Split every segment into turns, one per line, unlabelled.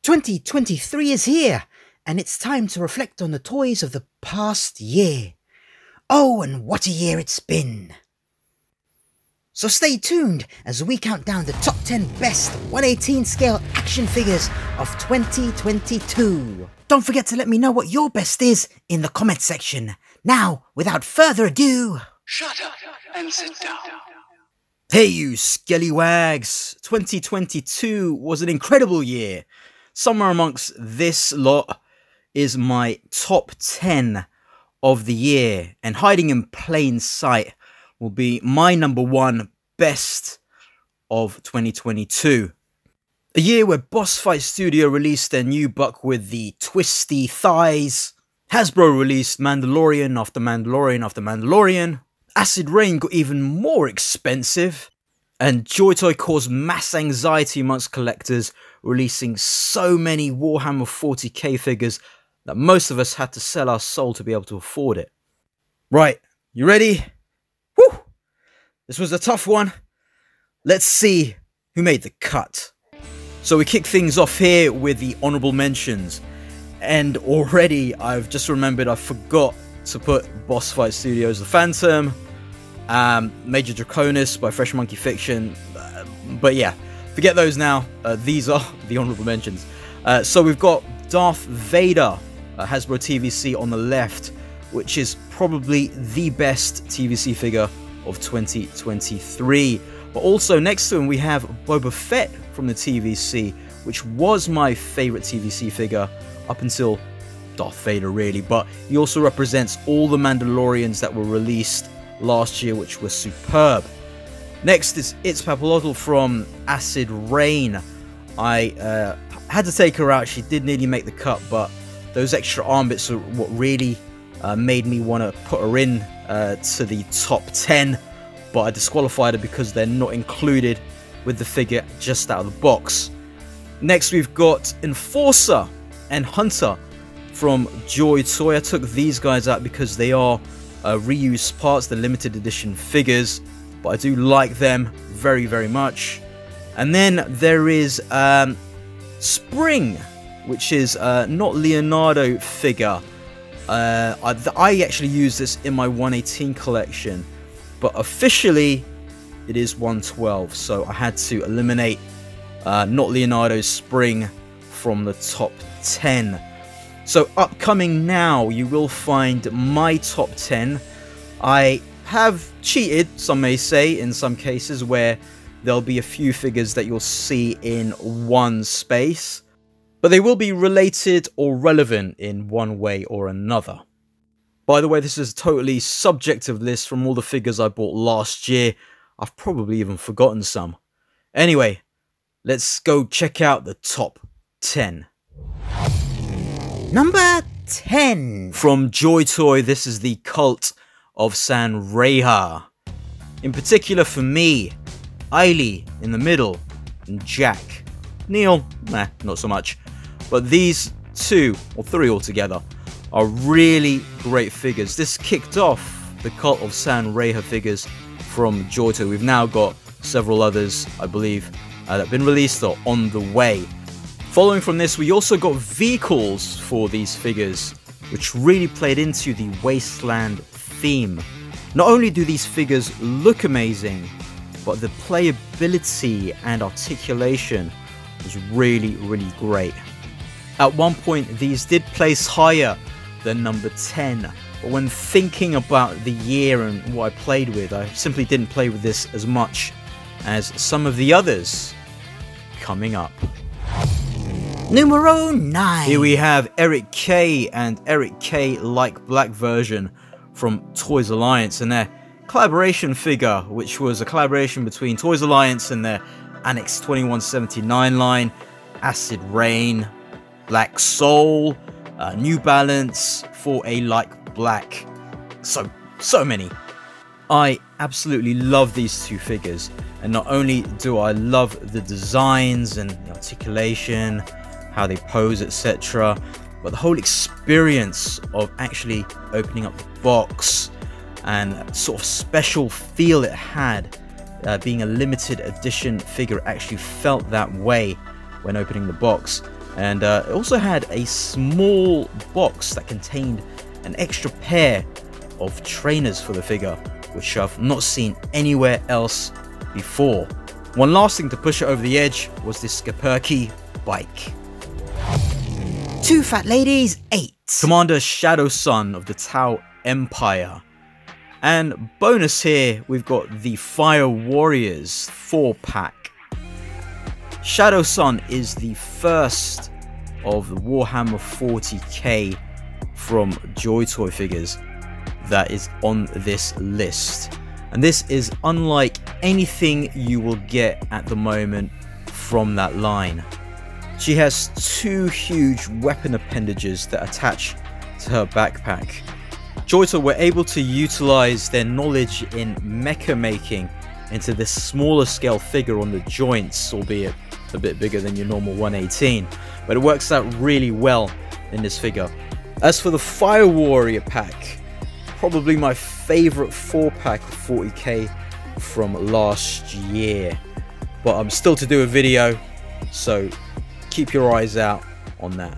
2023 is here, and it's time to reflect on the toys of the past year. Oh, and what a year it's been! So stay tuned as we count down the top 10 best 1/18 scale action figures of 2022. Don't forget to let me know what your best is in the comment section. Now, without further ado,
shut up and sit down.
Hey you scallywags, 2022 was an incredible year. Somewhere amongst this lot is my top 10 of the year, and hiding in plain sight will be my number 1 best of 2022. A year where Boss Fight Studio released their new buck with the twisty thighs, Hasbro released Mandalorian after Mandalorian after Mandalorian, Acid Rain got even more expensive, and Joy Toy caused mass anxiety amongst collectors, releasing so many Warhammer 40k figures that most of us had to sell our soul to be able to afford it. Right, you ready? Woo! This was a tough one. Let's see who made the cut. So we kick things off here with the honorable mentions. And already I've just remembered I forgot to put Boss Fight Studios The Phantom, Major Draconis by Fresh Monkey Fiction, but yeah, forget those now. These are the honorable mentions. So we've got Darth Vader, Hasbro TVC on the left, which is probably the best TVC figure of 2023. But also next to him we have Boba Fett from the TVC, which was my favorite TVC figure up until Darth Vader really, but he also represents all the Mandalorians that were released last year, which were superb. Next is It's Papalotl from Acid Rain. I had to take her out. She did nearly make the cut, but those extra arm bits are what really made me want to put her in to the top 10, but I disqualified her because they're not included with the figure just out of the box. Next we've got Enforcer and Hunter from Joy Toy. I took these guys out because they are reused parts, the limited edition figures, but I do like them very, very much. And then there is Spring, which is not Leonardo figure. I actually use this in my 118 collection, but officially it is 112, so I had to eliminate not Leonardo's Spring from the top 10. So upcoming now, you will find my top 10. I have cheated, some may say, in some cases, where there'll be a few figures that you'll see in one space, but they will be related or relevant in one way or another. By the way, this is a totally subjective list from all the figures I bought last year. I've probably even forgotten some. Anyway, let's go check out the top 10. Number 10. From Joy Toy, this is the Cult of San Reha. In particular for me, Ailey in the middle, and Jack. Neil, nah, not so much. But these 2, or 3 altogether, are really great figures. This kicked off the Cult of San Reha figures from Joy Toy. We've now got several others, I believe, that have been released or on the way. Following from this, we also got vehicles for these figures, which really played into the Wasteland theme. Not only do these figures look amazing, but the playability and articulation was really, really great. At one point, these did place higher than number 10, but when thinking about the year and what I played with, I simply didn't play with this as much as some of the others coming up. Numero 9. Here we have Eric K and Eric K Like Black version from Toys Alliance and their collaboration figure, which was a collaboration between Toys Alliance and their Annex 2179 line, Acid Rain, Black Soul, New Balance, 4A Like Black. So many. I absolutely love these 2 figures, and not only do I love the designs and the articulation, how they pose, etc., but the whole experience of actually opening up the box and sort of special feel it had, being a limited edition figure, actually felt that way when opening the box. And it also had a small box that contained an extra pair of trainers for the figure, which I've not seen anywhere else before. One last thing to push it over the edge was this Schipperke bike.
Two Fat Ladies 8.
Commander Shadow Sun of the Tau Empire. And bonus here, we've got the Fire Warriors 4-pack. Shadow Sun is the first of the Warhammer 40k from Joy Toy figures that is on this list. And this is unlike anything you will get at the moment from that line. She has two huge weapon appendages that attach to her backpack. Joy Toy were able to utilize their knowledge in mecha making into this smaller scale figure on the joints, albeit a bit bigger than your normal 118, but it works out really well in this figure. As for the Fire Warrior pack, probably my favorite 4-pack of 40k from last year, but I'm still to do a video, so keep your eyes out on that.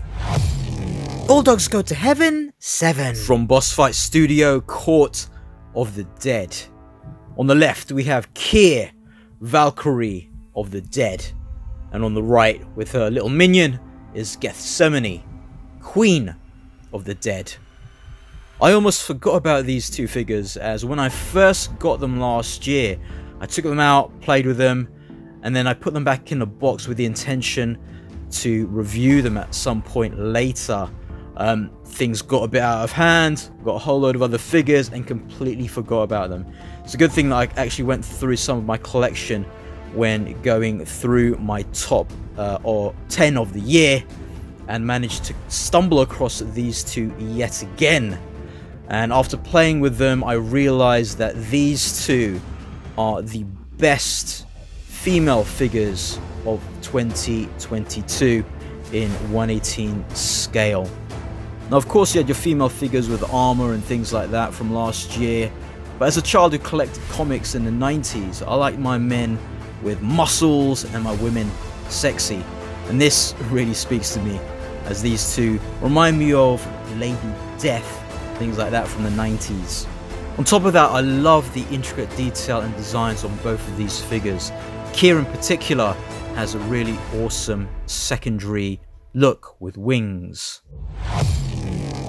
All Dogs Go to Heaven 7.
From Boss Fight Studio, Court of the Dead. On the left we have Keir, Valkyrie of the Dead, and on the right with her little minion is Gethsemane, Queen of the Dead. I almost forgot about these two figures, as when I first got them last year, I took them out, played with them, and then I put them back in the box with the intention to review them at some point later. Things got a bit out of hand, got a whole load of other figures, and completely forgot about them. It's a good thing that I actually went through some of my collection when going through my top 10 of the year, and managed to stumble across these two yet again. And after playing with them, I realized that these two are the best female figures of 2022 in 118 scale. Now, of course, you had your female figures with armor and things like that from last year, but as a child who collected comics in the 90s, I like my men with muscles and my women sexy, and this really speaks to me, as these two remind me of Lady Death, things like that from the 90s. On top of that, I love the intricate detail and designs on both of these figures. Keir in particular has a really awesome secondary look with wings.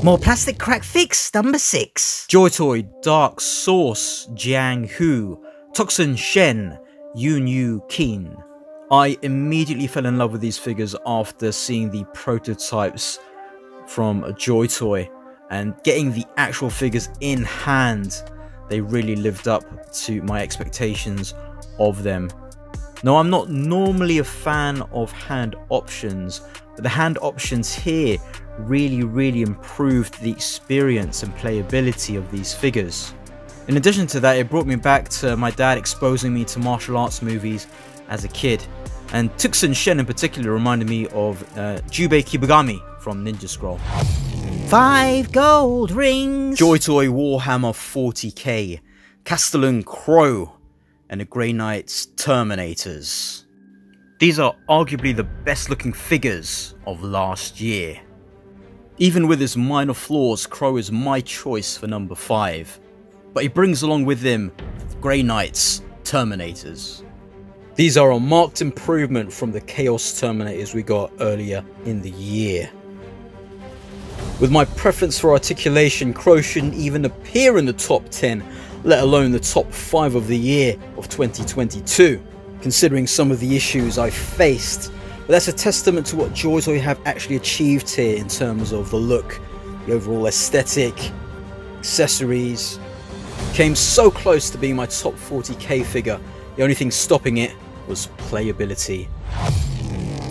More Plastic Crack Fix number 6.
Joy Toy Dark Source Jiang Hu, Toxin Shen, Yun Yu Keen. I immediately fell in love with these figures after seeing the prototypes from Joy Toy, and getting the actual figures in hand, they really lived up to my expectations of them. Now, I'm not normally a fan of hand options, but the hand options here really improved the experience and playability of these figures. In addition to that, it brought me back to my dad exposing me to martial arts movies as a kid, and Toxin Shen in particular reminded me of Jubei Kibagami from Ninja Scroll.
5 gold rings.
Joy Toy Warhammer 40k, Castellan Crow, and the Grey Knights Terminators. These are arguably the best looking figures of last year. Even with his minor flaws, Crow is my choice for number 5, but he brings along with him Grey Knights Terminators. These are a marked improvement from the Chaos Terminators we got earlier in the year. With my preference for articulation, Crow shouldn't even appear in the top 10, let alone the top 5 of the year of 2022, considering some of the issues I faced. But that's a testament to what Joy Toy have actually achieved here in terms of the look, the overall aesthetic, accessories. Came so close to being my top 40k figure, the only thing stopping it was playability.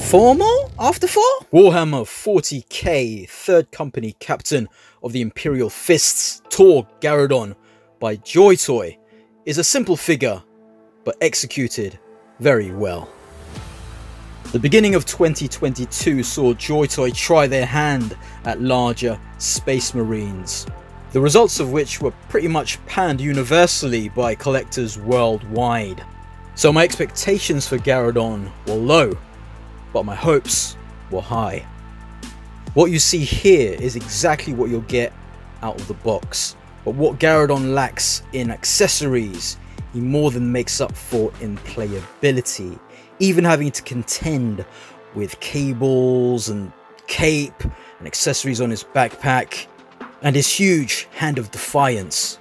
4 more after 4?
Warhammer 40k, third company captain of the Imperial Fists, Tor Garadon by Joy Toy, is a simple figure, but executed very well. The beginning of 2022 saw Joy Toy try their hand at larger Space Marines, the results of which were pretty much panned universally by collectors worldwide. So my expectations for Garadon were low, but my hopes were high. What you see here is exactly what you'll get out of the box, but what Garradon lacks in accessories, he more than makes up for in playability, even having to contend with cables and cape and accessories on his backpack and his huge Hand of Defiance.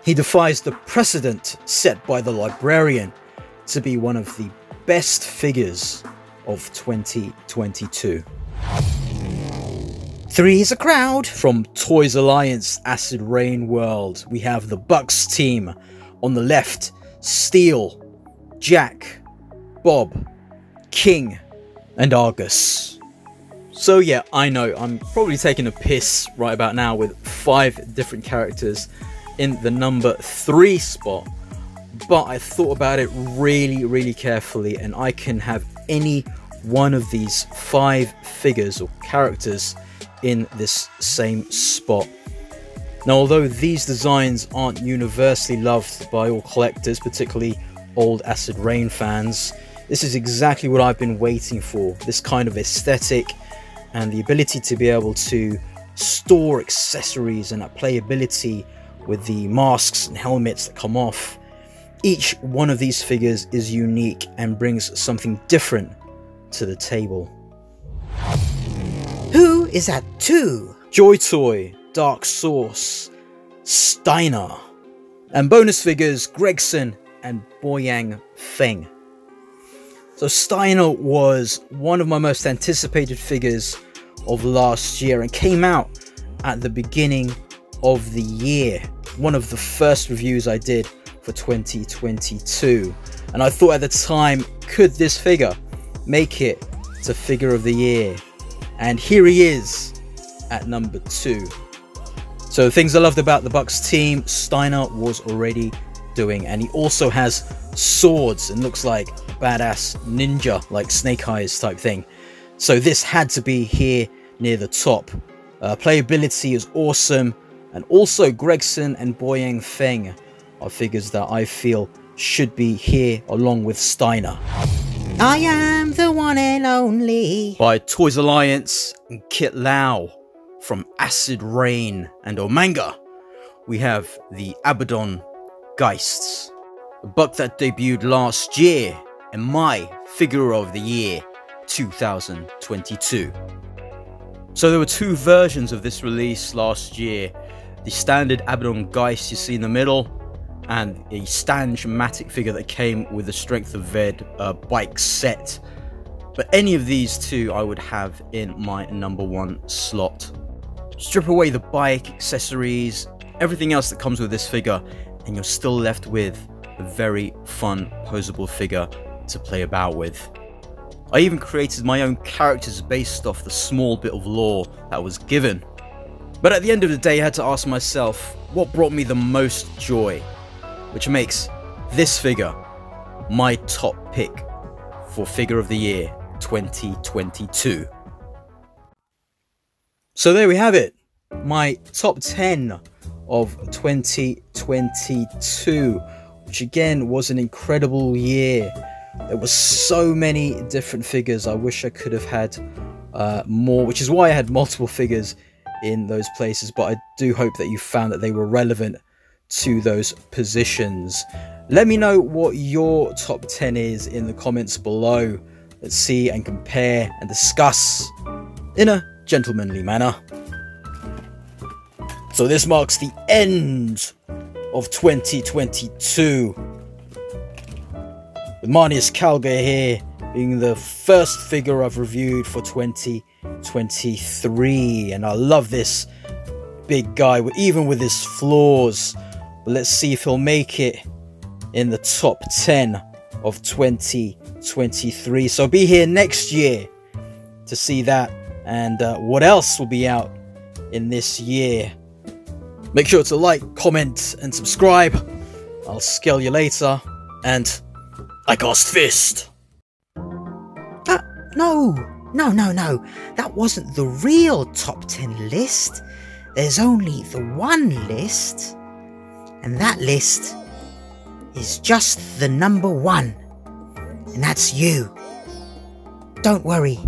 He defies the precedent set by the Librarian to be one of the best figures of 2022.
Three's a crowd.
From Toys Alliance Acid Rain World, we have the Bucks team. On the left, Steel, Jack, Bob, King, and Argus. So yeah, I know, I'm probably taking a piss right about now with 5 different characters in the number 3 spot, but I thought about it really carefully, and I can have any one of these 5 figures or characters in this same spot. Now, although these designs aren't universally loved by all collectors, particularly old Acid Rain fans, this is exactly what I've been waiting for. This kind of aesthetic and the ability to be able to store accessories and playability with the masks and helmets that come off. Each one of these figures is unique and brings something different to the table.
Who is at 2?
Joy Toy, Dark Source, Steiner, and bonus figures Gregson and Boyang Feng. So Steiner was one of my most anticipated figures of last year and came out at the beginning of the year. One of the first reviews I did for 2022, and I thought at the time, could this figure make it to figure of the year? And here he is at number 2. So the things I loved about the Bucks team, Steiner was already doing, and he also has swords and looks like a badass ninja, like Snake Eyes type thing. So this had to be here near the top. Playability is awesome, and also Gregson and Boyang Feng are figures that I feel should be here along with Steiner.
I am the one and only.
By Toys Alliance and Kit Lau. From Acid Rain and Omanga, we have the Abaddon Geists, a buck that debuted last year and my figure of the year 2022. So there were 2 versions of this release last year: the standard Abaddon Geist you see in the middle, and a Stange-matic figure that came with the Strength of Ved bike set. But any of these 2 I would have in my number 1 slot. Strip away the bike, accessories, everything else that comes with this figure, and you're still left with a very fun posable figure to play about with. I even created my own characters based off the small bit of lore that was given. But at the end of the day, I had to ask myself what brought me the most joy, which makes this figure my top pick for figure of the year 2022. So there we have it, my top 10 of 2022, which again was an incredible year. There were so many different figures. I wish I could have had more, which is why I had multiple figures in those places, but I do hope that you found that they were relevant to those positions. Let me know what your top 10 is in the comments below. Let's see and compare and discuss in a gentlemanly manner. So this marks the end of 2022, with Marneus Calgar here being the first figure I've reviewed for 2023, and I love this big guy, even with his flaws. But let's see if he'll make it in the top 10 of 2023. So be here next year to see that and what else will be out in this year. Make sure to like, comment, and subscribe. I'll scale you later, and I cast fist.
No. That wasn't the real top 10 list. There's only the one list, and that list is just the number 1, and that's you. Don't worry,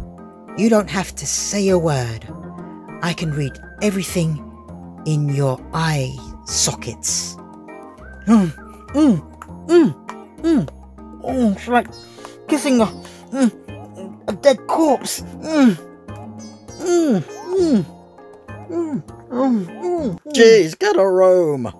You don't have to say a word. I can read everything in your eye sockets. It's like kissing a dead corpse.
Jeez, get a room.